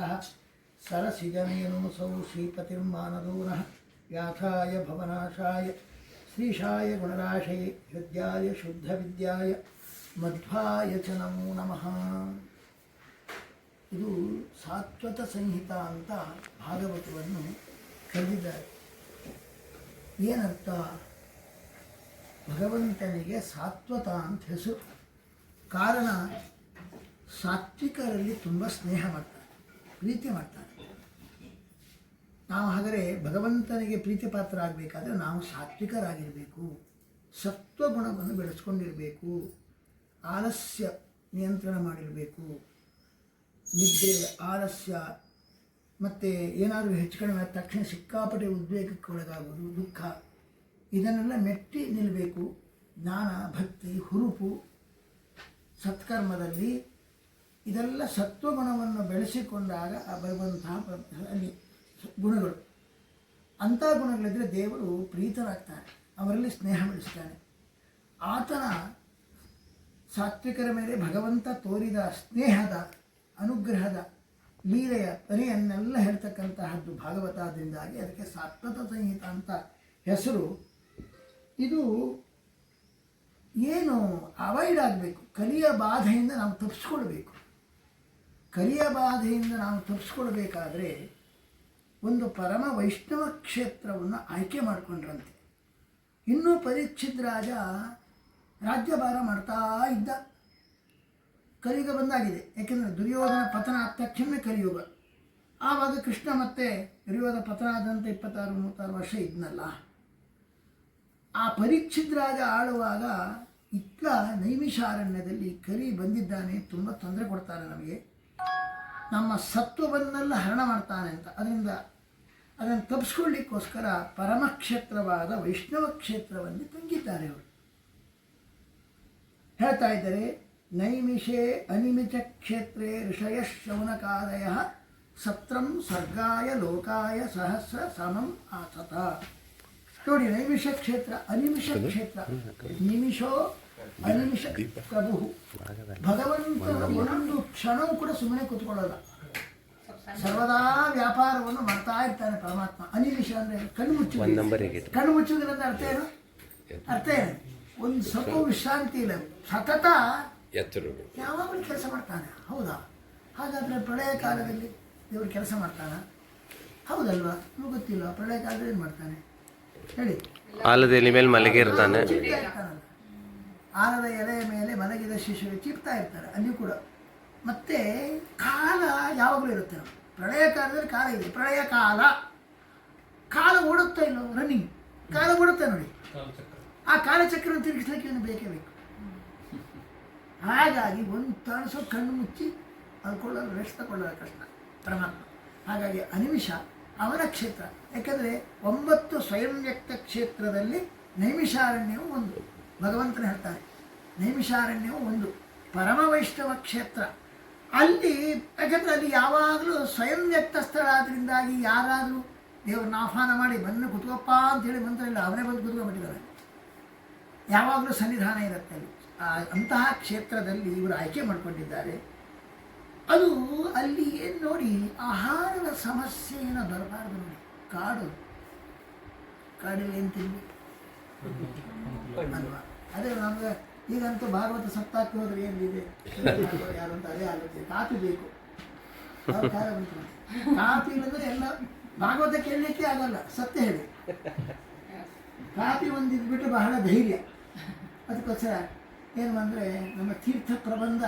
ಶ್ರೀಕಂಠಃ सरसिजनयनोऽसौ श्रीपतिर्मानदूनः व्यासाय भवनाशाय श्रीशाय गुणराशये हृद्याय शुद्धविद्याय मध्वाय च नमो नमः। ಇದು ಸಾತ್ವತ ಸಂಹಿತ ಅಂತ ಭಾಗವತವನ್ನು ಕರೆದಿದ್ದಾರೆ. ಏನರ್ಥ? ಭಗವಂತನಿಗೆ ಸಾತ್ವತ ಅಂತ ಹೆಸರು. ಕಾರಣ ಸಾತ್ವಿಕರಲ್ಲಿ ತುಂಬ ಸ್ನೇಹ ಮಾಡ್ತಾರೆ, ಪ್ರೀತಿ ಮಾಡ್ತಾರೆ. ನಾವು ಹಾಗಾದರೆ ಭಗವಂತನಿಗೆ ಪ್ರೀತಿ ಪಾತ್ರ ಆಗಬೇಕಾದ್ರೆ ನಾವು ಸಾತ್ವಿಕರಾಗಿರಬೇಕು, ಸತ್ವಗುಣವನ್ನು ಬೆಳೆಸ್ಕೊಂಡಿರಬೇಕು, ಆಲಸ್ಯ ನಿಯಂತ್ರಣ ಮಾಡಿರಬೇಕು, ನಿದ್ರೆ, ಆಲಸ್ಯ ಮತ್ತು ಏನಾದರೂ ಹೆಚ್ಚು ಕಡಿಮೆ ಆದ ತಕ್ಷಣ ಸಿಕ್ಕಾಪಟ್ಟೆ ಉದ್ವೇಗಕ್ಕೆ ಒಳಗಾಗೋದು, ದುಃಖ, ಇದನ್ನೆಲ್ಲ ಮೆಟ್ಟಿ ನಿಲ್ಲಬೇಕು. ಜ್ಞಾನ, ಭಕ್ತಿ, ಹುರುಪು, ಸತ್ಕರ್ಮದಲ್ಲಿ ಇದೆಲ್ಲ ಸತ್ವಗುಣವನ್ನು ಬೆಳೆಸಿಕೊಂಡಾಗ ಆ ಬರುವಂತಹ ಅಲ್ಲಿ ಗುಣಗಳು, ಅಂಥ ಗುಣಗಳಿದ್ದರೆ ದೇವರು ಪ್ರೀತರಾಗ್ತಾನೆ, ಅವರಲ್ಲಿ ಸ್ನೇಹ ಬೆಳೆಸ್ತಾನೆ. ಆತನ ಸಾತ್ವಿಕರ ಮೇಲೆ ಭಗವಂತ ತೋರಿದ ಸ್ನೇಹದ, ಅನುಗ್ರಹದ, ಲೀಲೆಯ ಪರಿಯನ್ನೆಲ್ಲ ಹೇಳ್ತಕ್ಕಂತಹದ್ದು ಭಾಗವತದಿಂದಾಗಿ ಅದಕ್ಕೆ ಸಾತ್ವತ ಸಂಹಿತ ಅಂತ ಹೆಸರು. ಇದು ಏನು ಅವಾಯ್ಡ್ ಆಗಬೇಕು, ಕಲಿಯ ಬಾಧೆಯಿಂದ ನಾವು ತಪ್ಪಿಸ್ಕೊಳ್ಬೇಕು. ಕಲಿಯ ಬಾಧೆಯಿಂದ ನಾವು ತಪ್ಪಿಸ್ಕೊಳ್ಬೇಕಾದ್ರೆ ಒಂದು ಪರಮ ವೈಷ್ಣವ ಕ್ಷೇತ್ರವನ್ನು ಆಯ್ಕೆ ಮಾಡಿಕೊಂಡ್ರಂತೆ. ಇನ್ನೂ ಪರೀಕ್ಷಿತ್ ರಾಜ ರಾಜ್ಯಭಾರ ಮಾಡ್ತಾ ಇದ್ದ. ಕಲಿಯುಗ ಬಂದಾಗಿದೆ, ಯಾಕೆಂದರೆ ದುರ್ಯೋಧನ ಪತನ ಆದ ತಕ್ಷಣ ಕಲಿಯುಗ. ಆವಾಗ ಕೃಷ್ಣ ಮತ್ತೆ ದುರ್ಯೋಧನ ಪತನ ಆದಂಥ 26-36 ವರ್ಷ ಇದ್ನಲ್ಲ. ಆ ಪರೀಕ್ಷಿತ್ ರಾಜ ಆಳುವಾಗ ಇತ್ತ ನೈಮಿಷಾರಣ್ಯದಲ್ಲಿ ಕಲಿ ಬಂದಿದ್ದಾನೆ, ತುಂಬ ತೊಂದರೆ ಕೊಡ್ತಾನೆ ನಮಗೆ, ನಮ್ಮ ಸತ್ವವನ್ನೆಲ್ಲ ಹರಣ ಮಾಡ್ತಾನೆ ಅಂತ. ಅದರಿಂದ ಅದನ್ನು ತಪ್ಪಿಸ್ಕೊಳ್ಳಿಕ್ಕೋಸ್ಕರ ಪರಮಕ್ಷೇತ್ರವಾದ ವೈಷ್ಣವ ಕ್ಷೇತ್ರವನ್ನು ತಂಗಿದ್ದಾರೆ ಅವರು. ಹೇಳ್ತಾ ಇದ್ದಾರೆ, ನೈಮಿಷೇ ಅನಿಮಿಷ ಕ್ಷೇತ್ರೇ ಋಷಯ ಶೌನಕಾದಯ ಸತ್ರಂ ಸರ್ಗಾಯ ಲೋಕಾಯ ಸಹಸ್ರ ಸಮಂ ಆಸತ. ನೋಡಿ, ನೈಮಿಷ ಕ್ಷೇತ್ರ, ಅನಿಮಿಷ ಕ್ಷೇತ್ರ. ನಿಮಿಷೋ ಅನಿಮಿಷ ಪ್ರಭು. ಭಗವಂತನ ಒಂದು ಕ್ಷಣವೂ ಕೂಡ ಸುಮ್ಮನೆ ಕೂತ್ಕೊಳ್ಳಲ್ಲ, ಸರ್ವದಾ ವ್ಯಾಪಾರವನ್ನು ಮಾಡ್ತಾ ಇರ್ತಾನೆ ಪರಮಾತ್ಮ. ಅನಿಮಿಷ ಅಂದರೆ ಕಣ್ಣು ಮುಚ್ಚುವುದಿಲ್ಲ. ಕಣ್ಣು ಮುಚ್ಚುವುದಿಲ್ಲ ಅಂತ ಅರ್ಥ ಏನು? ಅರ್ಥ ಏನು? ಒಂದು ಸ್ವಲ್ಪ ವಿಶ್ರಾಂತಿ ಇಲ್ಲ, ಸತತ ಯಾವಾಗಲೂ ಕೆಲಸ ಮಾಡ್ತಾನೆ. ಹೌದಾ? ಹಾಗಾದರೆ ಪ್ರಳಯ ಕಾಲದಲ್ಲಿ ದೇವರು ಕೆಲಸ ಮಾಡ್ತಾನ? ಹೌದಲ್ವಾ? ನಮ್ಗೆ ಗೊತ್ತಿಲ್ಲ. ಪ್ರಳಯ ಕಾಲದಲ್ಲಿ ಏನು ಮಾಡ್ತಾನೆ ಹೇಳಿ? ಆಲದ ಎಲೆ ಮೇಲೆ ಮಲಗಿರ್ತಾನೆ. ಆಲದ ಎಲೆಯ ಮೇಲೆ ಮಲಗಿದ ಶಿಶುವೆ ಚಿಪ್ತಾ ಇರ್ತಾರೆ ಅಲ್ಲಿ ಕೂಡ. ಮತ್ತೆ ಕಾಲ ಯಾವಾಗಲೂ ಇರುತ್ತೆ. ಪ್ರಳಯ ಕಾಲದಲ್ಲಿ ಕಾಲ ಇದೆ, ಪ್ರಳಯ ಕಾಲ ಓಡುತ್ತಾ ಇಲ್ಲ, ರನ್ನಿಂಗ್ ಕಾಲ ಓಡುತ್ತೆ ನೋಡಿ. ಆ ಕಾಲಚಕ್ರವನ್ನು ತಿರುಗಿಸ್ಲಿಕ್ಕೆ ಏನು ಬೇಕೇ ಬೇಕು. ಹಾಗಾಗಿ ಒಂದು ತಾಣಿಸೋ ಕಣ್ಣು ಮುಚ್ಚಿ ಅದ್ಕೊಳ್ಳಲು ರೆಸ್ಟ್ ತಗೊಳ್ಳೋದು ಕಷ್ಟ ಪರಮಾತ್ಮ. ಹಾಗಾಗಿ ಅನಿಮಿಷ ಅವನ ಕ್ಷೇತ್ರ. ಯಾಕಂದರೆ 9 ಸ್ವಯಂ ವ್ಯಕ್ತ ಕ್ಷೇತ್ರದಲ್ಲಿ ನೈಮಿಷಾರಣ್ಯವು ಒಂದು. ಭಗವಂತನ ಹೇಳ್ತಾರೆ, ನೈಮಿಷಾರಣ್ಯವು ಒಂದು ಪರಮ ವೈಷ್ಣವ ಕ್ಷೇತ್ರ. ಅಲ್ಲಿ ಯಾಕಂದರೆ ಅಲ್ಲಿ ಯಾವಾಗಲೂ ಸ್ವಯಂ ವ್ಯಕ್ತ ಸ್ಥಳ ಆದ್ದರಿಂದಾಗಿ ಯಾರಾದರೂ ದೇವ್ರನ್ನ ಆಹ್ವಾನ ಮಾಡಿ ಬಂದು ಕುತ್ಕೋಪ್ಪ ಅಂತೇಳಿ ಮಂತ್ರ ಇಲ್ಲ, ಅವನೇ ಬಂದು ಕುತ್ಕೊಂಡ್ಬಿಟ್ಟಿದ್ದಾರೆ. ಯಾವಾಗಲೂ ಸನ್ನಿಧಾನ ಇರುತ್ತೆ ಅಲ್ಲಿ. ಅಂತಹ ಕ್ಷೇತ್ರದಲ್ಲಿ ಇವರು ಆಯ್ಕೆ ಮಾಡಿಕೊಂಡಿದ್ದಾರೆ. ಅದು ಅಲ್ಲಿ ಏನು ನೋಡಿ, ಆಹಾರದ ಸಮಸ್ಯೆ ಏನೋ ಬರಬಾರ್ದು ನೋಡಿ. ಕಾಡಲ್ಲಿ ಏನು ತಿನ್ಬೇಕು ಅಲ್ವಾ? ಅದೇ ನಮಗೆ ಈಗಂತೂ ಭಾಗವತ ಸಪ್ತಾಹಕ್ಕೆ ಹೋದ್ರೆ ಏನಿದೆ ಯಾರು ಅಂತ ಅದೇ ಆಲೋಚನೆ. ಕಾಫಿ ಬೇಕು, ಕಾಲ ಬಂತು. ಕಾಫಿ ಇಲ್ಲಂದ್ರೆ ಎಲ್ಲ ಭಾಗವತ ಕೇಳಲಿಕ್ಕೆ ಆಗಲ್ಲ, ಸತ್ಯ ಹೇಳಿ. ಕಾಫಿ ಒಂದು ಇದ್ಬಿಟ್ಟು ಬಹಳ ಧೈರ್ಯ. ಅದಕ್ಕೋಸ್ಕರ ಏನು ಅಂದರೆ ನಮ್ಮ ತೀರ್ಥ ಪ್ರಬಂಧ,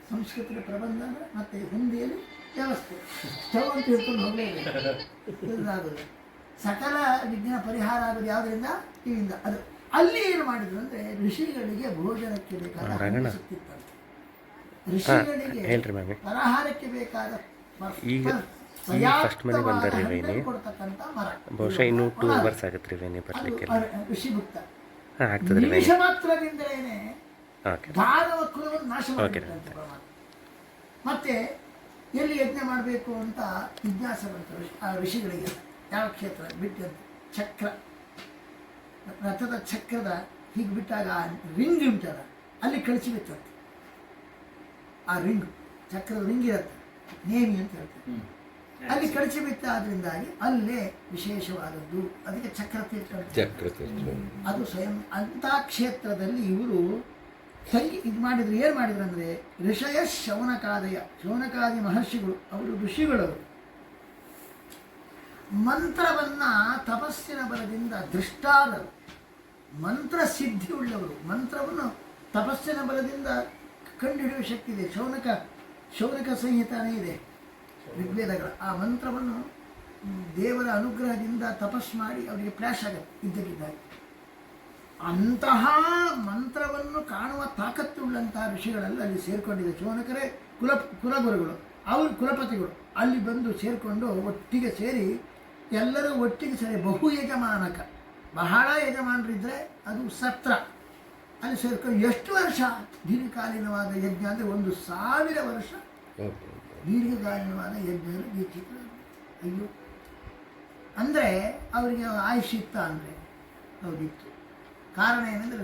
ಸಂಸ್ಕೃತದ ಪ್ರಬಂಧ ಅಂದರೆ ಮತ್ತು ಹಿಂದಿಯಲ್ಲಿ ವ್ಯವಸ್ಥೆ, ಸ್ಟವ್ ಅಂತ ಹೇಳ್ಕೊಂಡು ಹೋಗಲೇಬೇಕು. ಸಕಲ ವಿಘ್ನ ಪರಿಹಾರ ಆಗೋದು ಯಾವುದರಿಂದ? ಇವಿಂದ. ಅದು ಅಲ್ಲಿ ಏನು ಮಾಡಿದ್ರು ಅಂದರೆ ಋಷಿಗಳಿಗೆ ಭೋಜನಕ್ಕೆ ಬೇಕಾದ ಸಿಕ್ತಿತ್ತಂತೆ. ಋಷಿಗಳಿಗೆ ಫಲಹಾರಕ್ಕೆ ಬೇಕಾದ ಕೊಡ್ತಕ್ಕಂಥ ಮರ. ಬಹುಶಃ ಇನ್ನೂ 2 ಅವರ್ಸ್ ಆಗುತ್ತೆ ಬರಲಿಕ್ಕೆ. ಋಷಿಗುಪ್ತ ನಿಮಿಷ ಮಾತ್ರದಿಂದಲೇ ದಾನವ ಕುಲವನ್ನು ನಾಶ ಮಾಡಿದಂತೆ ಪರಮಾತ್ಮ. ಮತ್ತೆ ಎಲ್ಲಿ ಯಜ್ಞ ಮಾಡಬೇಕು ಅಂತ ಜಿಜ್ಞಾಸೆ ಬರ್ತಾರೆ ಆ ಋಷಿಗಳಿಗೆ. ಯಾವ ಕ್ಷೇತ್ರ ಬಿಟ್ಟಂತೆ ಚಕ್ರ, ರಥದ ಚಕ್ರದ ಹೀಗೆ ಬಿಟ್ಟಾಗ ಆ ರಿಂಗ್ ಉಂಟಲ್ಲ ಅಲ್ಲಿ ಕಳಿಸಿಬಿಟ್ಟಂತೆ. ಆ ರಿಂಗ್, ಚಕ್ರದ ರಿಂಗ್ ಇರುತ್ತೆ, ನೇಮಿ ಅಂತ ಹೇಳ್ತಾರೆ. ಅಲ್ಲಿ ಕಳಚಿ ಬಿತ್ತ ಆದ್ರಿಂದಾಗಿ ಅಲ್ಲೇ ವಿಶೇಷವಾದದ್ದು, ಅದಕ್ಕೆ ಚಕ್ರತೀರ್ಥ. ಅದು ಸ್ವಯಂ ಅಂಥ ಕ್ಷೇತ್ರದಲ್ಲಿ ಇವರು ತಂಗಿ ಇದು ಮಾಡಿದ್ರು. ಏನು ಮಾಡಿದ್ರು ಅಂದರೆ ಋಷಯ ಶೌನಕಾದಿ ಮಹರ್ಷಿಗಳು, ಅವರು ಋಷಿಗಳವರು ಮಂತ್ರವನ್ನು ತಪಸ್ಸಿನ ಬಲದಿಂದ ದೃಷ್ಟಾರರು, ಮಂತ್ರ ಸಿದ್ಧಿ ಉಳ್ಳವರು, ಮಂತ್ರವನ್ನು ತಪಸ್ಸಿನ ಬಲದಿಂದ ಕಂಡುಹಿಡಿಯುವ ಶಕ್ತಿ ಇದೆ. ಶೌನಕ ಸಂಹಿತಾನೇ ಇದೆ ಋಗ್ವೇದಗಳ. ಆ ಮಂತ್ರವನ್ನು ದೇವರ ಅನುಗ್ರಹದಿಂದ ತಪಸ್ಸು ಮಾಡಿ ಅವರಿಗೆ ಫ್ಲ್ಯಾಶ್ ಆಗುತ್ತೆ ಇದ್ದಕ್ಕಿದ್ದಾಗ. ಅಂತಹ ಮಂತ್ರವನ್ನು ಕಾಣುವ ತಾಕತ್ತುಳ್ಳಂತಹ ಋಷಿಗಳೆಲ್ಲ ಅಲ್ಲಿ ಸೇರಿಕೊಂಡಿದೆ. ಶೌನಕರೇ ಕುಲಗುರುಗಳು, ಅವರು ಕುಲಪತಿಗಳು ಅಲ್ಲಿ ಬಂದು ಸೇರಿಕೊಂಡು ಒಟ್ಟಿಗೆ ಸೇರಿ ಎಲ್ಲರೂ ಒಟ್ಟಿಗೆ ಸೇರಿ ಬಹು ಯಜಮಾನಕ, ಬಹಳ ಯಜಮಾನರಿದ್ದರೆ ಅದು ಸತ್ರ, ಅಲ್ಲಿ ಸೇರ್ಕೊಂಡು ಎಷ್ಟು ವರ್ಷ ದೀರ್ಘಕಾಲೀನವಾದ ಯಜ್ಞ ಅಂದರೆ 1000 ವರ್ಷ ದೀರ್ಘಕಾಲೀನವಾದ ಯಜ್ಞಗಳು ದೀಕ್ಷಿತ. ಅಯ್ಯೋ ಅಂದರೆ ಅವರಿಗೆ ಆಯುಷಿತ್ತ ಅಂದರೆ ಹೌದಿತ್ತು. ಕಾರಣ ಏನಂದರೆ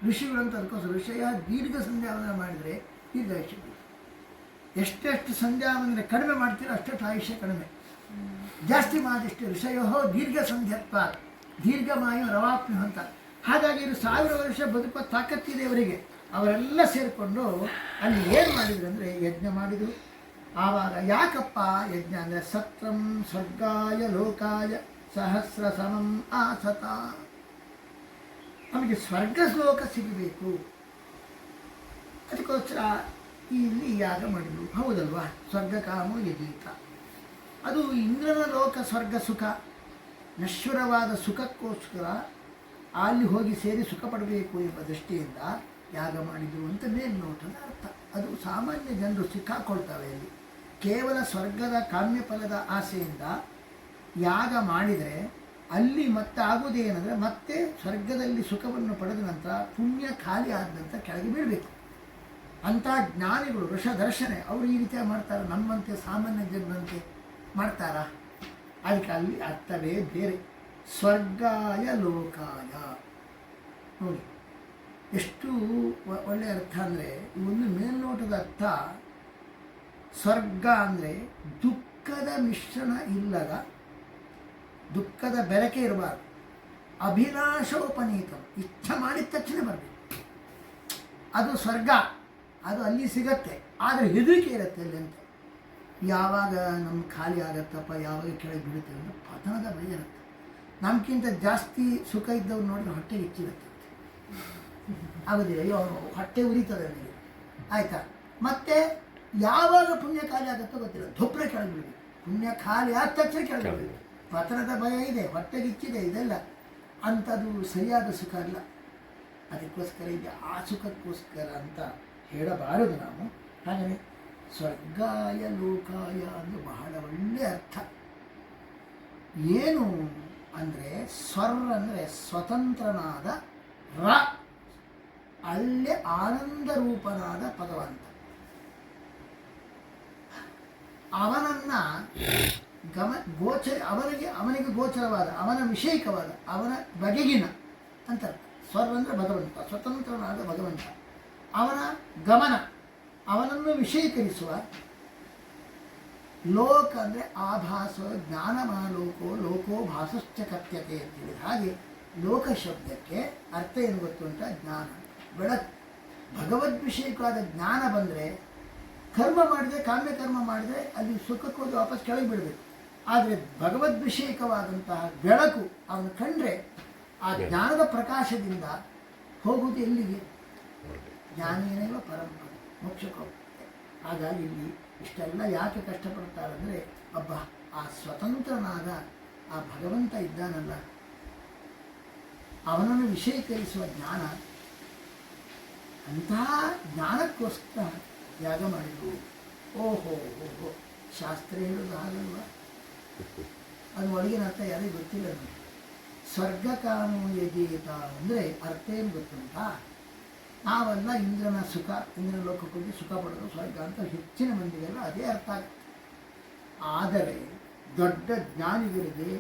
ಋಷಿಗಳು ಅಂತ ಅದಕ್ಕೋಸ್ಕರ ಋಷಯ ದೀರ್ಘ ಸಂಧ್ಯಾವಂದನ ಮಾಡಿದರೆ ದೀರ್ಘ ಆಯುಷ್ಯ. ಎಷ್ಟೆಷ್ಟು ಸಂಧ್ಯಾವಂದನೆ ಕಡಿಮೆ ಮಾಡ್ತೀರೋ ಅಷ್ಟೆಷ್ಟು ಆಯುಷ್ಯ ಕಡಿಮೆ, ಜಾಸ್ತಿ ಮಾಡಿಷ್ಟು ಋಷಯೋ ದೀರ್ಘ ಸಂಧ್ಯತ್ವ ದೀರ್ಘಮಾಯು ರವಾಪ್ಯು ಅಂತ. ಹಾಗಾಗಿ ಇದು 1000 ವರ್ಷ ಬದುಕುವ ತಾಕತ್ತಿದೆ ಅವರಿಗೆ. ಅವರೆಲ್ಲ ಸೇರಿಕೊಂಡು ಅಲ್ಲಿ ಏನು ಮಾಡಿದ್ರು ಅಂದರೆ ಯಜ್ಞ ಮಾಡಿದರು. ಆವಾಗ ಯಾಕಪ್ಪ ಯಜ್ಞ ಅಂದರೆ ಸತ್ರಂ ಸ್ವರ್ಗಾಯ ಲೋಕಾಯ ಸಹಸ್ರ ಸಮಂ ಆಸತ, ನಮಗೆ ಸ್ವರ್ಗ ಲೋಕ ಸಿಗಬೇಕು, ಅದಕ್ಕೋಸ್ಕರ ಇಲ್ಲಿ ಯಾಗ ಮಾಡಿದರು. ಹೌದಲ್ವಾ? ಸ್ವರ್ಗ ಕಾಮೋ ಯಜೀತ, ಅದು ಇಂದ್ರನ ಲೋಕ ಸ್ವರ್ಗ ಸುಖ, ನಶ್ವರವಾದ ಸುಖಕ್ಕೋಸ್ಕರ ಅಲ್ಲಿ ಹೋಗಿ ಸೇರಿ ಸುಖ ಪಡಬೇಕು ಎಂಬ ದೃಷ್ಟಿಯಿಂದ ಯಾಗ ಮಾಡಿದರು ಅಂತ ಮೇಲ್ನೋಟದ ಅರ್ಥ. ಅದು ಸಾಮಾನ್ಯ ಜನರು ಸಿಕ್ಕಾಕೊಳ್ತವೆ. ಅಲ್ಲಿ ಕೇವಲ ಸ್ವರ್ಗದ ಕಾಮ್ಯ ಫಲದ ಆಸೆಯಿಂದ ಯಾಗ ಮಾಡಿದರೆ ಅಲ್ಲಿ ಮತ್ತೆ ಆಗುವುದೇನೆಂದರೆ ಮತ್ತೆ ಸ್ವರ್ಗದಲ್ಲಿ ಸುಖವನ್ನು ಪಡೆದ ನಂತರ ಪುಣ್ಯ ಖಾಲಿ ಆದ ನಂತರ ಕೆಳಗೆ ಬೀಳಬೇಕು. ಅಂಥ ಜ್ಞಾನಿಗಳು ಋಷದರ್ಶನೆ ಅವರು ಈ ರೀತಿಯ ಮಾಡ್ತಾರೆ. ನಮ್ಮಂತೆ ಸಾಮಾನ್ಯ ಜನರಂತೆ ಮಾಡ್ತಾರಾ? ಅದಕ್ಕೆ ಅಲ್ಲಿ ಅರ್ಥವೇ ಬೇರೆ. ಸ್ವರ್ಗಾಯ ಲೋಕಾಯ ನೋಡಿ ಎಷ್ಟು ಒಳ್ಳೆಯ ಅರ್ಥ ಅಂದರೆ, ಒಂದು ಮೇಲ್ನೋಟದ ಅರ್ಥ ಸ್ವರ್ಗ ಅಂದರೆ ದುಃಖದ ಮಿಶ್ರಣ ಇಲ್ಲದ, ದುಃಖದ ಬೆರಕೆ ಇರಬಾರ್ದು, ಅಭಿಲಾಷೋಪನೀತ, ಇಚ್ಛೆ ಮಾಡಿದ ತಕ್ಷಣ ಬರಬೇಕು, ಅದು ಸ್ವರ್ಗ. ಅದು ಅಲ್ಲಿ ಸಿಗತ್ತೆ, ಆದರೆ ಹೆದರಿಕೆ ಇರುತ್ತೆ ಅಲ್ಲಿ ಅಂತ. ಯಾವಾಗ ನಮ್ಮ ಖಾಲಿ ಆಗತ್ತಪ್ಪ, ಯಾವಾಗ ಕೆಳಗೆ ಬೀಳುತ್ತೆ ಅಂದರೆ ಪತನದ ಭಯ ಇರುತ್ತೆ. ನಮ್ಗಿಂತ ಜಾಸ್ತಿ ಸುಖ ಇದ್ದವ್ರು ನೋಡಿದ್ರೆ ಹೊಟ್ಟೆಗೆ ಹೆಚ್ಚಿರುತ್ತೆ, ಆಗೋದಿಲ್ಲ. ಅಯ್ಯೋ ಹೊಟ್ಟೆ ಉರಿತದೆ ನನಗೆ, ಆಯಿತಾ? ಮತ್ತು ಯಾವಾಗ ಪುಣ್ಯ ಖಾಲಿ ಆಗುತ್ತೋ ಗೊತ್ತಿಲ್ಲ, ದೊಪ್ಪರೆ ಕೆಳಗೆ ಬೀಳಬೇಕು. ಪುಣ್ಯ ಖಾಲಿ ಆದ ತಕ್ಷಣ ಕೆಳಗೆ ಬೀಳಬೇಕು. ಪತನದ ಭಯ ಇದೆ, ಹೊಟ್ಟೆಗೆ ಇಚ್ಚಿದೆ, ಇದೆಲ್ಲ ಅಂಥದ್ದು ಸರಿಯಾದ ಸುಖ ಅಲ್ಲ. ಅದಕ್ಕೋಸ್ಕರ ಇದೆ ಆ ಸುಖಕ್ಕೋಸ್ಕರ ಅಂತ ಹೇಳಬಾರದು ನಾವು. ಹಾಗೆಯೇ ಸ್ವರ್ಗಾಯ ಲೋಕಾಯ ಅಂದರೆ ಬಹಳ ಒಳ್ಳೆಯ ಅರ್ಥ. ಏನು ಅಂದರೆ ಸ್ವರ್ ಅಂದರೆ ಸ್ವತಂತ್ರನಾದ, ರ ಅಲ್ಲೇ ಆನಂದ ರೂಪನಾದ ಭಗವಂತ. ಅವನನ್ನು ಅವನಿಗೆ ಗೋಚರವಾದ, ಅವನ ವಿಷಯಿಕವಾದ, ಅವನ ಬಗೆಗಿನ ಅಂತ. ಸ್ವರ್ ಅಂದರೆ ಭಗವಂತ, ಸ್ವತಂತ್ರನಾದ ಭಗವಂತ. ಅವನ ಗಮನ, ಅವನನ್ನು ವಿಷಯೀಕರಿಸುವ. ಲೋಕ ಅಂದರೆ ಆಭಾಸ, ಜ್ಞಾನಮಾಲೋಕೋ ಲೋಕೋ ಭಾಸಶ್ಚ ಕಥ್ಯತೆ ಅಂತೇಳಿ. ಹಾಗೆ ಲೋಕ ಶಬ್ದಕ್ಕೆ ಅರ್ಥ ಏನು ಗೊತ್ತು ಅಂತ, ಜ್ಞಾನ, ಬೆಳಕು. ಭಗವದ್ವಿಷಯಕವಾದ ಜ್ಞಾನ ಬಂದರೆ ಕರ್ಮ ಮಾಡಿದರೆ, ಕಾಮ್ಯ ಕರ್ಮ ಮಾಡಿದರೆ ಅಲ್ಲಿ ಸುಖಕ್ಕೆ ಹೋಗಿ ವಾಪಸ್ ಕೆಳಗೆ ಬಿಡಬೇಕು. ಆದರೆ ಭಗವದ್ವಿಷಯಕವಾದಂತಹ ಬೆಳಕು ಅವನು ಕಂಡ್ರೆ ಆ ಜ್ಞಾನದ ಪ್ರಕಾಶದಿಂದ ಹೋಗುವುದು ಎಲ್ಲಿಗೆ? ಜ್ಞಾನೇನವ ಪರಂಪರೆ ಮೋಕ್ಷಕ್ಕೆ ಹೋಗುತ್ತೆ. ಹಾಗಾಗಿ ಇಲ್ಲಿ ಇಷ್ಟೆಲ್ಲ ಯಾಕೆ ಕಷ್ಟಪಡ್ತಾರೆ ಅಂದರೆ, ಒಬ್ಬ ಆ ಸ್ವತಂತ್ರನಾದ ಆ ಭಗವಂತ ಇದ್ದಾನಲ್ಲ, ಅವನನ್ನು ವಿಷಯೀಕರಿಸುವ ಜ್ಞಾನ, ಅಂತಹ ಜ್ಞಾನಕ್ಕೋಸ್ಕರ ಯಾಗ ಮಾಡಿದ್ರು. ಓಹೋ ಓಹೋ, ಶಾಸ್ತ್ರ ಹೇಳೋದು ಹಾಗಲ್ವ? ಅದು ಒಳಗಿನ ಅರ್ಥ ಯಾರಿಗೂ ಗೊತ್ತಿಲ್ಲ ನನಗೆ. ಸ್ವರ್ಗ ಕಾಮೋ ಯಜೇತ ಅಂದರೆ ಅರ್ಥ ಏನು ಗೊತ್ತುಂಟ? ನಾವೆಲ್ಲ ಇಂದ್ರನ ಸುಖ, ಇಂದ್ರನ ಲೋಕಕ್ಕೆ ಹೋಗಿ ಸುಖ ಪಡೋದು ಸ್ವರ್ಗ ಅಂತ ಹೆಚ್ಚಿನ ಮಂದಿಗೆಲ್ಲ ಅದೇ ಅರ್ಥ ಆಗುತ್ತೆ. ಆದರೆ ದೊಡ್ಡ ಜ್ಞಾನಿಗಳಿಗೆ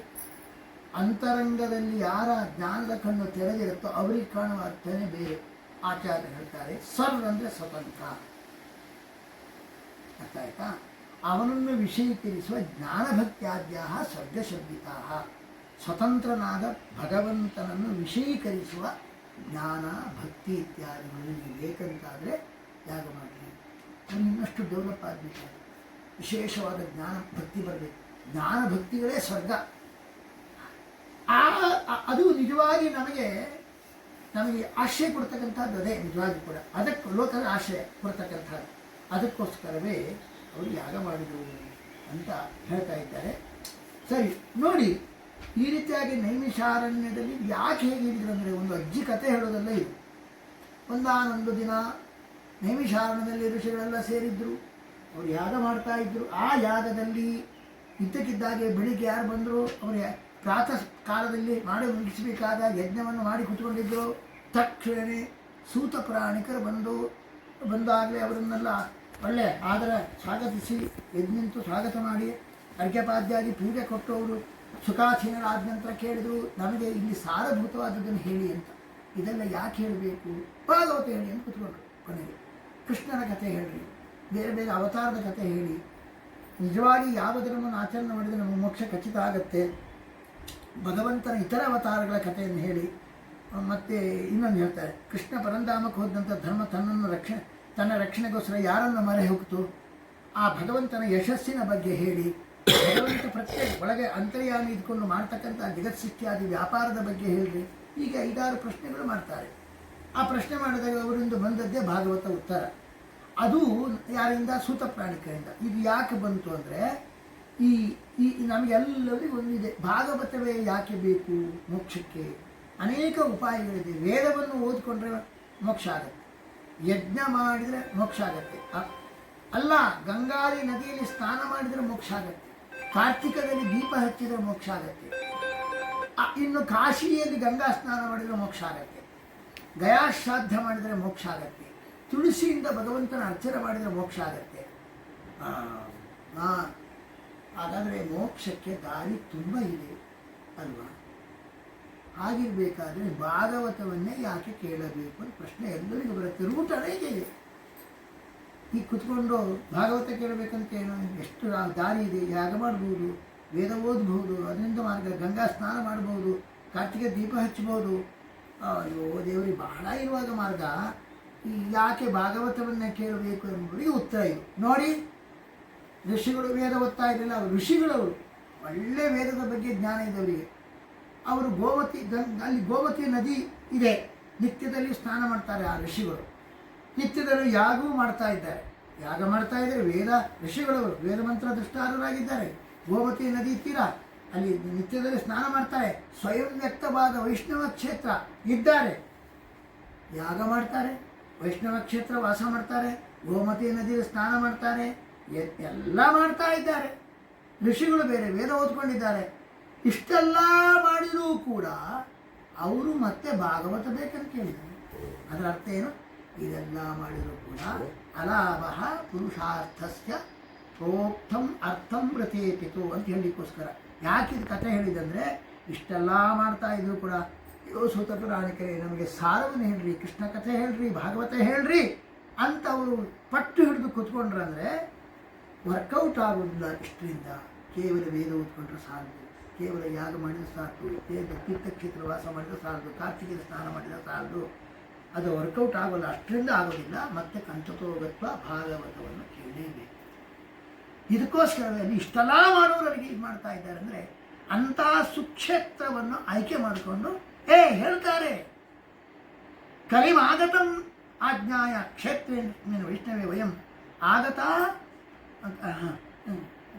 ಅಂತರಂಗದಲ್ಲಿ ಯಾರ ಜ್ಞಾನದ ಕಣ್ಣು ತೆರೆದಿರುತ್ತೋ ಅವರಿಗೆ ಕಾಣುವ ಅರ್ಥನೇ ಬೇರೆ. ಆಚಾರ್ಯ ಹೇಳ್ತಾರೆ ಸ್ವರ್ ಅಂದರೆ ಸ್ವತಂತ್ರ, ಅರ್ಥ ಆಯ್ತಾ? ಅವನನ್ನು ವಿಷಯೀಕರಿಸುವ ಜ್ಞಾನಭಕ್ತ್ಯಾದ್ಯ ಸರ್ಗಶಬ್ದಿತಾ ಸ್ವತಂತ್ರನಾದ ಭಗವಂತನನ್ನು ವಿಷಯೀಕರಿಸುವ ಜ್ಞಾನ ಭಕ್ತಿ ಇತ್ಯಾದಿಗಳು ನಿಮಗೆ ಬೇಕಂತಾದರೆ ಯಾಗ ಮಾಡಿ. ಇನ್ನಷ್ಟು ಡೆವಲಪ್ ಆಗಬೇಕು, ವಿಶೇಷವಾದ ಜ್ಞಾನ ಭಕ್ತಿ ಬರಬೇಕು. ಜ್ಞಾನ ಭಕ್ತಿಗಳೇ ಸ್ವರ್ಗ. ಅದು ನಿಜವಾಗಿ ನಮಗೆ ಆಶ್ರಯ ಕೊಡ್ತಕ್ಕಂಥದ್ದು ಅದೇ ನಿಜವಾಗಿ ಕೂಡ. ಅದಕ್ಕೆ ಲೋಕದ ಆಶ್ರಯ ಕೊಡ್ತಕ್ಕಂಥದ್ದು. ಅದಕ್ಕೋಸ್ಕರವೇ ಅವರು ಯಾಗ ಮಾಡಿದರು ಅಂತ ಹೇಳ್ತಾ ಇದ್ದಾರೆ. ಸರಿ ನೋಡಿ, ಈ ರೀತಿಯಾಗಿ ನೈಮಿಷಾರಣ್ಯದಲ್ಲಿ ಯಾಕೆ ಹೇಗೆ ಹೇಳಿದ್ರು ಅಂದರೆ, ಒಂದು ಅಜ್ಜಿ ಕಥೆ ಹೇಳೋದಲ್ಲ ಇದು. ಒಂದಾನೊಂದು ದಿನ ನೈಮಿಷಾರಣ್ಯದಲ್ಲಿ ಋಷಿಗಳೆಲ್ಲ ಸೇರಿದ್ರು, ಅವರು ಯಾಗ ಮಾಡ್ತಾ ಇದ್ರು. ಆ ಯಾಗದಲ್ಲಿ ಇದ್ದಕ್ಕಿದ್ದಾಗೆ ಬೆಳಿಗ್ಗೆ ಯಾರು ಬಂದರು, ಅವರು ಪ್ರಾತಃ ಕಾಲದಲ್ಲಿ ಮಾಡಿ ಮುಗಿಸಬೇಕಾದ ಯಜ್ಞವನ್ನು ಮಾಡಿ ಕೂತ್ಕೊಂಡಿದ್ದರು. ತಕ್ಷಣವೇ ಸೂತ ಪ್ರಾಣಿಕರು ಬಂದಾಗಲೇ ಅವರನ್ನೆಲ್ಲ ಒಳ್ಳೆ ಆದರ ಸ್ವಾಗತಿಸಿ ಎದ್ನಿಂತು ಸ್ವಾಗತ ಮಾಡಿ ಅರ್ಘ್ಯಪಾದ್ಯಾದಿ ಪೂಜೆ ಕೊಟ್ಟು ಅವರು ಸುಖಾಸೀನರಾದ ನಂತರ ಕೇಳಿದರು, ನಮಗೆ ಇಲ್ಲಿ ಸಾರಭೂತವಾದದ್ದನ್ನು ಹೇಳಿ ಅಂತ. ಇದೆಲ್ಲ ಯಾಕೆ ಹೇಳಬೇಕು, ಭಾಗವತ ಹೇಳಿ ಅಂತ ಕೂತ್ಕೊಂಡ್ರು. ಕೊನೆಗೆ ಕೃಷ್ಣನ ಕಥೆ ಹೇಳ್ರಿ, ಬೇರೆ ಬೇರೆ ಅವತಾರದ ಕಥೆ ಹೇಳಿ, ನಿಜವಾಗಿ ಯಾವ ಧರ್ಮವನ್ನು ಆಚರಣೆ ಮಾಡಿದರೆ ನಮಗೆ ಮೋಕ್ಷ ಖಚಿತ ಆಗುತ್ತೆ, ಭಗವಂತನ ಇತರ ಅವತಾರಗಳ ಕಥೆಯನ್ನು ಹೇಳಿ. ಮತ್ತು ಇನ್ನೊಂದು ಹೇಳ್ತಾರೆ, ಕೃಷ್ಣ ಪರಂಧಾಮಕ್ಕೆ ಹೋದಂಥ ಧರ್ಮ ತನ್ನ ರಕ್ಷಣೆಗೋಸ್ಕರ ಯಾರನ್ನು ಮರೆ ಹೋಗ್ತು, ಆ ಭಗವಂತನ ಯಶಸ್ಸಿನ ಬಗ್ಗೆ ಹೇಳಿ, ಭಗವಂತ ಪ್ರತ್ಯೇಕ ಒಳಗೆ ಅಂತರ್ಯಾಮಿ ಇದ್ಕೊಂಡು ಮಾಡ್ತಕ್ಕಂಥ ಜಗತ್ಸೃಷ್ಟಿಯಾದಿ ವ್ಯಾಪಾರದ ಬಗ್ಗೆ ಹೇಳಿರಿ. ಈಗ 5-6 ಪ್ರಶ್ನೆಗಳು ಮಾಡ್ತಾರೆ. ಆ ಪ್ರಶ್ನೆ ಮಾಡಿದಾಗ ಅವರಿಂದ ಬಂದದ್ದೇ ಭಾಗವತ ಉತ್ತರ. ಅದು ಯಾರಿಂದ? ಸೂತ ಪ್ರಾಣಿಕರಿಂದ. ಇದು ಯಾಕೆ ಬಂತು ಅಂದರೆ, ಈ ನಮಗೆಲ್ಲರಿಗೂ ಒಂದಿದೆ, ಭಾಗವತವೇ ಯಾಕೆ ಬೇಕು ಮೋಕ್ಷಕ್ಕೆ? ಅನೇಕ ಉಪಾಯಗಳಿದೆ. ವೇದವನ್ನು ಓದಿಕೊಂಡ್ರೆ ಮೋಕ್ಷ ಆಗುತ್ತೆ, ಯಜ್ಞ ಮಾಡಿದರೆ ಮೋಕ್ಷ ಆಗುತ್ತೆ, ಅಲ್ಲ ಗಂಗಾದಿ ನದಿಯಲ್ಲಿ ಸ್ನಾನ ಮಾಡಿದರೆ ಮೋಕ್ಷ ಆಗುತ್ತೆ, ಕಾರ್ತಿಕದಲ್ಲಿ ದೀಪ ಹಚ್ಚಿದರೆ ಮೋಕ್ಷ ಆಗುತ್ತೆ, ಇನ್ನು ಕಾಶಿಯಲ್ಲಿ ಗಂಗಾ ಸ್ನಾನ ಮಾಡಿದರೆ ಮೋಕ್ಷ ಆಗುತ್ತೆ, ಗಯಾಶ್ರಾದ್ದ ಮಾಡಿದರೆ ಮೋಕ್ಷ ಆಗುತ್ತೆ, ತುಳಸಿಯಿಂದ ಭಗವಂತನ ಅರ್ಚನೆ ಮಾಡಿದರೆ ಮೋಕ್ಷ ಆಗುತ್ತೆ. ಹಾಗಾದರೆ ಮೋಕ್ಷಕ್ಕೆ ದಾರಿ ತುಂಬ ಇದೆ ಅಲ್ವಾ? ಹಾಗಿರಬೇಕಾದ್ರೆ ಭಾಗವತವನ್ನೇ ಯಾಕೆ ಕೇಳಬೇಕು ಅಂತ ಪ್ರಶ್ನೆ ಎಲ್ಲರಿಗೂ ಬರುತ್ತೆ. ರೂಟ್ ಅನೇಕ ಇದೆ. ಈಗ ಕುತ್ಕೊಂಡು ಭಾಗವತ ಕೇಳಬೇಕಂತ ಏನು, ಎಷ್ಟು ದಾರಿ ಇದೆ. ಯಾಗ ಮಾಡ್ಬೋದು, ವೇದ ಓದ್ಬೋದು, ಅದರಿಂದ ಮಾರ್ಗ, ಗಂಗಾ ಸ್ನಾನ ಮಾಡ್ಬೋದು, ಕಾರ್ತಿಕ ದೀಪ ಹಚ್ಬೋದು. ಅಯ್ಯೋ ದೇವರಿಗೆ ಬಹಳ ಇರುವಾಗ ಮಾರ್ಗ. ಯಾಕೆ ಭಾಗವತವನ್ನೇ ಕೇಳಬೇಕು ಎಂಬುದರಿಗೆ ಉತ್ತರ ಇದು. ನೋಡಿ, ಋಷಿಗಳು ವೇದ ಓದ್ತಾ ಇರಲಿಲ್ಲ, ಅವರು ಋಷಿಗಳವರು ಒಳ್ಳೆ ವೇದದ ಬಗ್ಗೆ ಜ್ಞಾನ ಇದ್ದವರಿಗೆ. ಅವರು ಅಲ್ಲಿ ಗೋಮತಿ ನದಿ ಇದೆ, ನಿತ್ಯದಲ್ಲಿ ಸ್ನಾನ ಮಾಡ್ತಾರೆ ಆ ಋಷಿಗಳು. ನಿತ್ಯದಲ್ಲಿ ಯಾಗವೂ ಮಾಡ್ತಾ ಇದ್ದಾರೆ. ಯಾಗ ಮಾಡ್ತಾ ಇದ್ದಾರೆ ವೇದ ಋಷಿಗಳವರು, ವೇದ ಮಂತ್ರ ದೃಷ್ಟಾರರಾಗಿದ್ದಾರೆ. ಗೋಮತಿ ನದಿ ತೀರ ಅಲ್ಲಿ ನಿತ್ಯದಲ್ಲಿ ಸ್ನಾನ ಮಾಡ್ತಾರೆ. ಸ್ವಯಂ ವ್ಯಕ್ತವಾದ ವೈಷ್ಣವ ಕ್ಷೇತ್ರ ಇದ್ದಾರೆ, ಯಾಗ ಮಾಡ್ತಾರೆ, ವೈಷ್ಣವ ಕ್ಷೇತ್ರ ವಾಸ ಮಾಡ್ತಾರೆ, ಗೋಮತಿ ನದಿಯಲ್ಲಿ ಸ್ನಾನ ಮಾಡ್ತಾರೆ, ಎಲ್ಲ ಮಾಡ್ತಾ ಇದ್ದಾರೆ. ಋಷಿಗಳು ಬೇರೆ ವೇದ ಓದ್ಕೊಂಡಿದ್ದಾರೆ. ಇಷ್ಟೆಲ್ಲ ಮಾಡಿದರೂ ಕೂಡ ಅವರು ಮತ್ತೆ ಭಾಗವತ ಬೇಕಂತ ಕೇಳಿದ್ದಾರೆ. ಅದರ ಅರ್ಥ ಏನು? ಇದೆಲ್ಲ ಮಾಡಿದರೂ ಕೂಡ ಅಲಾಭ ಪುರುಷಾರ್ಥಸ್ಯ ಪ್ರೋಕ್ತಂ ಅರ್ಥಂ ಪ್ರತೇಪಿತು ಅಂತ ಹೇಳಲಿಕ್ಕೋಸ್ಕರ. ಯಾಕೆ ಇದು ಕಥೆ ಹೇಳಿದಂದರೆ, ಇಷ್ಟೆಲ್ಲ ಮಾಡ್ತಾ ಇದ್ರು ಕೂಡ ಸೂತ ಪುರಾಣಿಕರೇ ನಮಗೆ ಸಾರವನ್ನು ಹೇಳ್ರಿ, ಕೃಷ್ಣ ಕಥೆ ಹೇಳ್ರಿ, ಭಾಗವತ ಹೇಳ್ರಿ ಅಂತ ಅವರು ಪಟ್ಟು ಹಿಡಿದು ಕೂತ್ಕೊಂಡ್ರಂದರೆ ವರ್ಕೌಟ್ ಆಗೋದಿಲ್ಲ. ಇಷ್ಟರಿಂದ ಕೇವಲ ವೇದ ಓದ್ಕೊಂಡ್ರೆ ಸಾಲದು, ಕೇವಲ ಯಾಗ ಮಾಡಿದ್ರೆ ಸಾಕು, ತೀರ್ಥಕ್ಷೇತ್ರ ವಾಸ ಮಾಡಿದ್ರೆ ಸಾಲದು, ಕಾರ್ತಿಕದ ಸ್ನಾನ ಮಾಡಿದ್ರೆ ಸಾಲದು, ಅದು ವರ್ಕೌಟ್ ಆಗೋಲ್ಲ. ಅಷ್ಟರಿಂದ ಆಗೋದಿಲ್ಲ. ಮತ್ತೆ ಕಂಚತೋಗತ್ವ ಭಾಗವತವನ್ನು ಕೇಳಲೇಬೇಕು. ಇದಕ್ಕೋಸ್ಕರವಾಗಿ ಇಷ್ಟೆಲ್ಲ ಮಾಡೋರಿಗೆ ಇದು ಮಾಡ್ತಾ ಇದ್ದಾರೆ ಅಂದರೆ, ಅಂಥ ಸುಕ್ಷೇತ್ರವನ್ನು ಆಯ್ಕೆ ಮಾಡಿಕೊಂಡು ಹೇಳ್ತಾರೆ, ಕಲಿಮಾಗತಂ ಆಜ್ಞಾಯ ಕ್ಷೇತ್ರೇನ ವೈಷ್ಣವೇ ವಯಂ ಆಗತ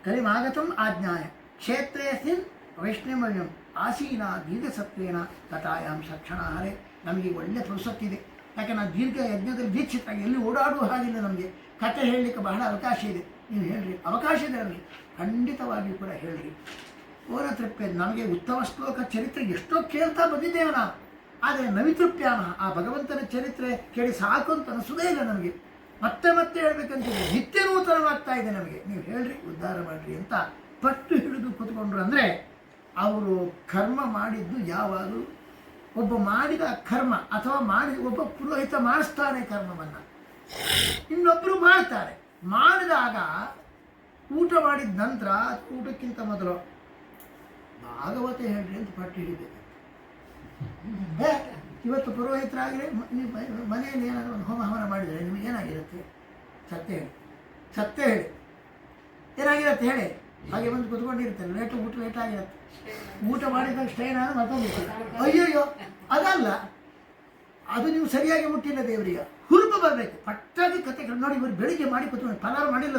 ಕಲಿಮಾಗತಂ ಆಜ್ಞಾಯ ಕ್ಷೇತ್ರೇಸ್ಮಿನ್ ವೈಷ್ಣವಯಂ ಆಸೀನ ದೀರ್ಘಸತ್ವೇನ ಕಥಾಯಾಂ ಸಕ್ಷಣಾಹರೆ. ನಮಗೆ ಒಳ್ಳೆ ಪುರುಸತ್ತಿದೆ. ಯಾಕೆ ನಾವು ದೀರ್ಘ ಯಜ್ಞದಲ್ಲಿ ದೀಕ್ಷಿತಾಗಿ ಎಲ್ಲಿ ಓಡಾಡುವ ಹಾಗಿಲ್ಲ. ನಮಗೆ ಕಥೆ ಹೇಳಲಿಕ್ಕೆ ಬಹಳ ಅವಕಾಶ ಇದೆ. ನೀವು ಹೇಳ್ರಿ, ಅವಕಾಶ ಇದೆ ನಮಗೆ, ಖಂಡಿತವಾಗಿಯೂ ಕೂಡ ಹೇಳ್ರಿ. ಓನ ತೃಪ್ಯ ನಮಗೆ ಉತ್ತಮ ಶ್ಲೋಕ ಚರಿತ್ರೆ ಎಷ್ಟೋ ಕೇಳ್ತಾ ಬಂದಿದ್ದೇವೆ ನಾವು. ಆದರೆ ನವಿತೃಪ್ಯಾನ ಆ ಭಗವಂತನ ಚರಿತ್ರೆ ಕೇಳಿ ಸಾಕು ಅಂತ ಅನಿಸೋದೇ ಇಲ್ಲ ನಮಗೆ. ಮತ್ತೆ ಮತ್ತೆ ಹೇಳ್ಬೇಕಂತಿದೆ, ನಿತ್ಯ ನೂತನವಾಗ್ತಾ ಇದೆ ನಮಗೆ. ನೀವು ಹೇಳ್ರಿ, ಉದ್ಧಾರ ಮಾಡಿರಿ ಅಂತ ಪಟ್ಟು ಹಿಡಿದು ಕೂತ್ಕೊಂಡ್ರು. ಅಂದರೆ ಅವರು ಕರ್ಮ ಮಾಡಿದ್ದು ಯಾವಾಗಲೂ ಒಬ್ಬ ಮಾಡಿದ ಕರ್ಮ ಅಥವಾ ಒಬ್ಬ ಪುರೋಹಿತ ಮಾಡಿಸ್ತಾನೆ ಕರ್ಮವನ್ನು, ಇನ್ನೊಬ್ಬರು ಮಾಡ್ತಾರೆ. ಮಾಡಿದಾಗ ಊಟ ಮಾಡಿದ ನಂತರ ಊಟಕ್ಕಿಂತ ಮೊದಲು ಭಾಗವತ ಹೇಳ್ರಿ ಅಂತ ಪಟ್ಟು ಹಿಡಿಬೇಕು. ಇವತ್ತು ಪುರೋಹಿತರಾಗಲಿ ನೀವು ಮನೆಯಲ್ಲಿ ಏನಾದರೂ ಒಂದು ಹೋಮ ಹವನ ಮಾಡಿದರೆ ನಿಮಗೇನಾಗಿರುತ್ತೆ? ಸತ್ಯ ಹೇಳಿ, ಸತ್ಯ ಹೇಳಿ, ಏನಾಗಿರುತ್ತೆ ಹೇಳಿ. ಹಾಗೆ ಬಂದು ಕುತ್ಕೊಂಡಿರ್ತಾರೆ, ಊಟ ಲೇಟ್ ಆಗಿರುತ್ತೆ. ಊಟ ಮಾಡಿದಾಗ ಸ್ಟ್ರೈನ್ ಆದ ಮತ್ತೊಂದಿರ್ತಾರೆ, ಅಯ್ಯೋಯ್ಯೋ ಅದಲ್ಲ, ಅದು ನೀವು ಸರಿಯಾಗಿ ಮುಟ್ಟಿಲ್ಲ ದೇವರಿಗೆ. ಹುರುಪ ಬರಬೇಕು. ಪಟ್ಟಾಗಿ ಕಥೆಗಳು ನೋಡಿ, ಇವರು ಬೆಳಿಗ್ಗೆ ಮಾಡಿ ಕುತ್ಕೊಂಡು ಫಲಾರ ಮಾಡಿಲ್ಲ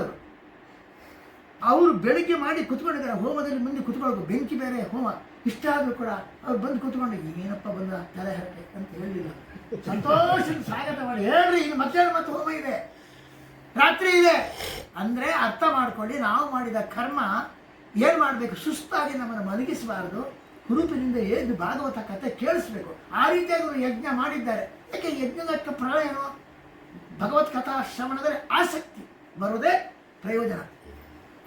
ಅವರು ಬೆಳಿಗ್ಗೆ ಮಾಡಿ ಕುತ್ಕೊಂಡಿದ್ದಾರೆ. ಹೋಮದಲ್ಲಿ ಮುಂದೆ ಕುತ್ಕೊಳ್ಬೇಕು, ಬೆಂಕಿ ಬೇರೆ ಹೋಮ ಇಷ್ಟ ಆದರೂ ಕೂಡ ಅವ್ರು ಬಂದು ಕುತ್ಕೊಂಡು ಏನಪ್ಪ ಬಂದ ತಲೆ ಹರಟೆ ಅಂತ ಹೇಳಿಲ್ಲ, ಸಂತೋಷದ ಸ್ವಾಗತ ಮಾಡಿ ಹೇಳ್ರಿ ಇನ್ನು ಮಧ್ಯಾಹ್ನ ಮತ್ತು ಹೋಮ ಇದೆ, ರಾತ್ರಿ ಇದೆ ಅಂದರೆ ಅರ್ಥ ಮಾಡ್ಕೊಳ್ಳಿ. ನಾವು ಮಾಡಿದ ಕರ್ಮ ಏನು ಮಾಡಬೇಕು, ಸುಸ್ತಾಗಿ ನಮ್ಮನ್ನು ಮಲಗಿಸಬಾರ್ದು, ಹುರುಪಿನಿಂದ ಎದ್ದು ಭಾಗವತ ಕಥೆ ಕೇಳಿಸ್ಬೇಕು. ಆ ರೀತಿಯಾಗಿ ಅವರು ಯಜ್ಞ ಮಾಡಿದ್ದಾರೆ. ಯಾಕೆ ಯಜ್ಞದಕ್ಕೆ ಫಲ ಏನು? ಭಗವತ್ ಕಥಾ ಶ್ರವಣದಲ್ಲಿ ಆಸಕ್ತಿ ಬರೋದೇ ಪ್ರಯೋಜನ.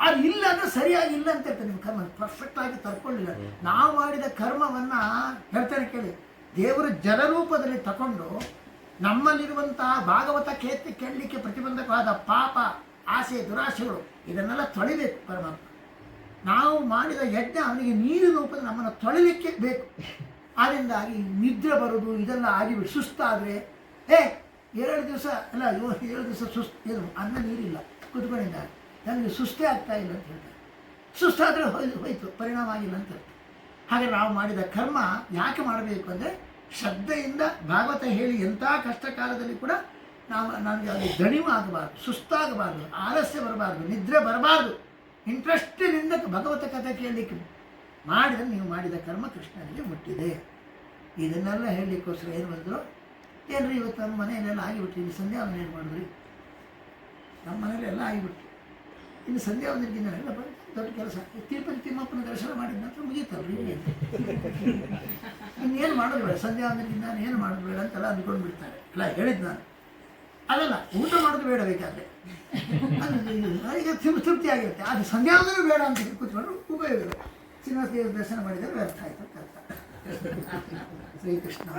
ಅದು ಇಲ್ಲ ಅಂದರೆ ಸರಿಯಾಗಿ ಇಲ್ಲ ಅಂತ ಹೇಳ್ತಾರೆ. ನಿಮ್ಮ ಕರ್ಮ ಪರ್ಫೆಕ್ಟಾಗಿ ತರ್ಕೊಳ್ಳಿಲ್ಲ. ನಾವು ಮಾಡಿದ ಕರ್ಮವನ್ನು ಹೇಳ್ತಾರೆ ಕೇಳಿ, ದೇವರು ಜಲರೂಪದಲ್ಲಿ ತಗೊಂಡು ನಮ್ಮಲ್ಲಿರುವಂತಹ ಭಾಗವತ ಕೇಳಲಿಕ್ಕೆ ಪ್ರತಿಬಂಧಕವಾದ ಪಾಪ, ಆಸೆ, ದುರಾಸೆಗಳು ಇದನ್ನೆಲ್ಲ ತೊಳಿಬೇಕು ಪರಮಾತ್ಮ. ನಾವು ಮಾಡಿದ ಯಜ್ಞ ಅವನಿಗೆ ನೀರಿನ ರೂಪದಲ್ಲಿ ನಮ್ಮನ್ನು ತೊಳಿಲಿಕ್ಕೆ ಬೇಕು. ಅದರಿಂದಾಗಿ ನಿದ್ರೆ ಬರೋದು ಇದೆಲ್ಲ ಆಗಿಬಿಟ್ಟು ಸುಸ್ತಾದರೆ 2 ದಿವಸ ಅಲ್ಲ 7 ದಿವಸ ಸುಸ್ತು, ಅನ್ನ ನೀರಿಲ್ಲ ಕುತ್ಕೊಂಡಿದ್ದಾಗ ನನಗೆ ಸುಸ್ತೇ ಆಗ್ತಾ ಇಲ್ಲ ಅಂತ ಹೇಳ್ತಾರೆ. ಸುಸ್ತಾದರೆ ಹೋಯ್ತು, ಪರಿಣಾಮ ಆಗಿಲ್ಲ ಅಂತ ಹೇಳ್ತಾರೆ. ಹಾಗೆ ನಾವು ಮಾಡಿದ ಕರ್ಮ ಯಾಕೆ ಮಾಡಬೇಕು ಅಂದರೆ ಶ್ರದ್ಧೆಯಿಂದ ಭಾಗವತ ಹೇಳಿ ಎಂಥ ಕಷ್ಟ ಕಾಲದಲ್ಲಿ ಕೂಡ ನನಗೆ ಅಲ್ಲಿ ದಣಿವು ಆಗಬಾರ್ದು, ಸುಸ್ತಾಗಬಾರ್ದು, ಆಲಸ್ಯ ಬರಬಾರ್ದು, ನಿದ್ರೆ ಬರಬಾರ್ದು, ಇಂಟ್ರೆಸ್ಟಿನಿಂದ ಭಗವತ ಕಥೆ ಕೇಳಲಿಕ್ಕೆ ಮಾಡಿದರೆ ನೀವು ಮಾಡಿದ ಕರ್ಮ ಕೃಷ್ಣನಿಗೆ ಮುಟ್ಟಿದೆ. ಇದನ್ನೆಲ್ಲ ಹೇಳಲಿಕ್ಕೋಸ್ಕರ ಏನು ಬಂದರು, ಏನ್ರಿ ಇವತ್ತು ನಮ್ಮ ಮನೆಯಲ್ಲೆಲ್ಲ ಆಗಿಬಿಟ್ರಿ, ಇನ್ನು ಸಂಧ್ಯಾ ವಂದನೆ ಏನು ಮಾಡಿದ್ರಿ? ನಮ್ಮ ಮನೇಲೆಲ್ಲ ಆಗಿಬಿಟ್ರಿ, ಇನ್ನು ಸಂಧ್ಯಾ ವಂದನೆಗಿಂತ ಎಲ್ಲ ದೊಡ್ಡ ಕೆಲಸ. ತಿರುಪತಿ ತಿಮ್ಮಪ್ಪನ ದರ್ಶನ ಮಾಡಿದ ನಂತರ ಮುಗೀತಲ್ರಿ, ಇನ್ನೇನು ಮಾಡೋದು ಬೇಡ, ಸಂಧ್ಯಾ ವಂದನೆಗಿಂತ ನಾನು ಏನು ಮಾಡೋದು ಬೇಡ ಅಂತೆಲ್ಲ ಅಂದ್ಕೊಂಡು ಬಿಡ್ತಾರೆ. ಎಲ್ಲ ಹೇಳಿದ್ದು ನಾನು ಅದಲ್ಲ, ಊಟ ಮಾಡೋದು ಬೇಡ ಬೇಕಾದರೆ ಈಗ ತೃಪ್ತಿ ಆಗಿರುತ್ತೆ. ಅದು ಸಂಧ್ಯಾ ವಂದನೆ ಬೇಡ ಅಂತ ಕೂತ್ಕೊಂಡು ಉಪಯೋಗ. ಶ್ರೀನಿವಾಸ ದೇವರ ದರ್ಶನ ಮಾಡಿದರೆ ವ್ಯರ್ಥ ಆಯಿತು ಅಂತ ಅರ್ಥ. ಶ್ರೀಕೃಷ್ಣ.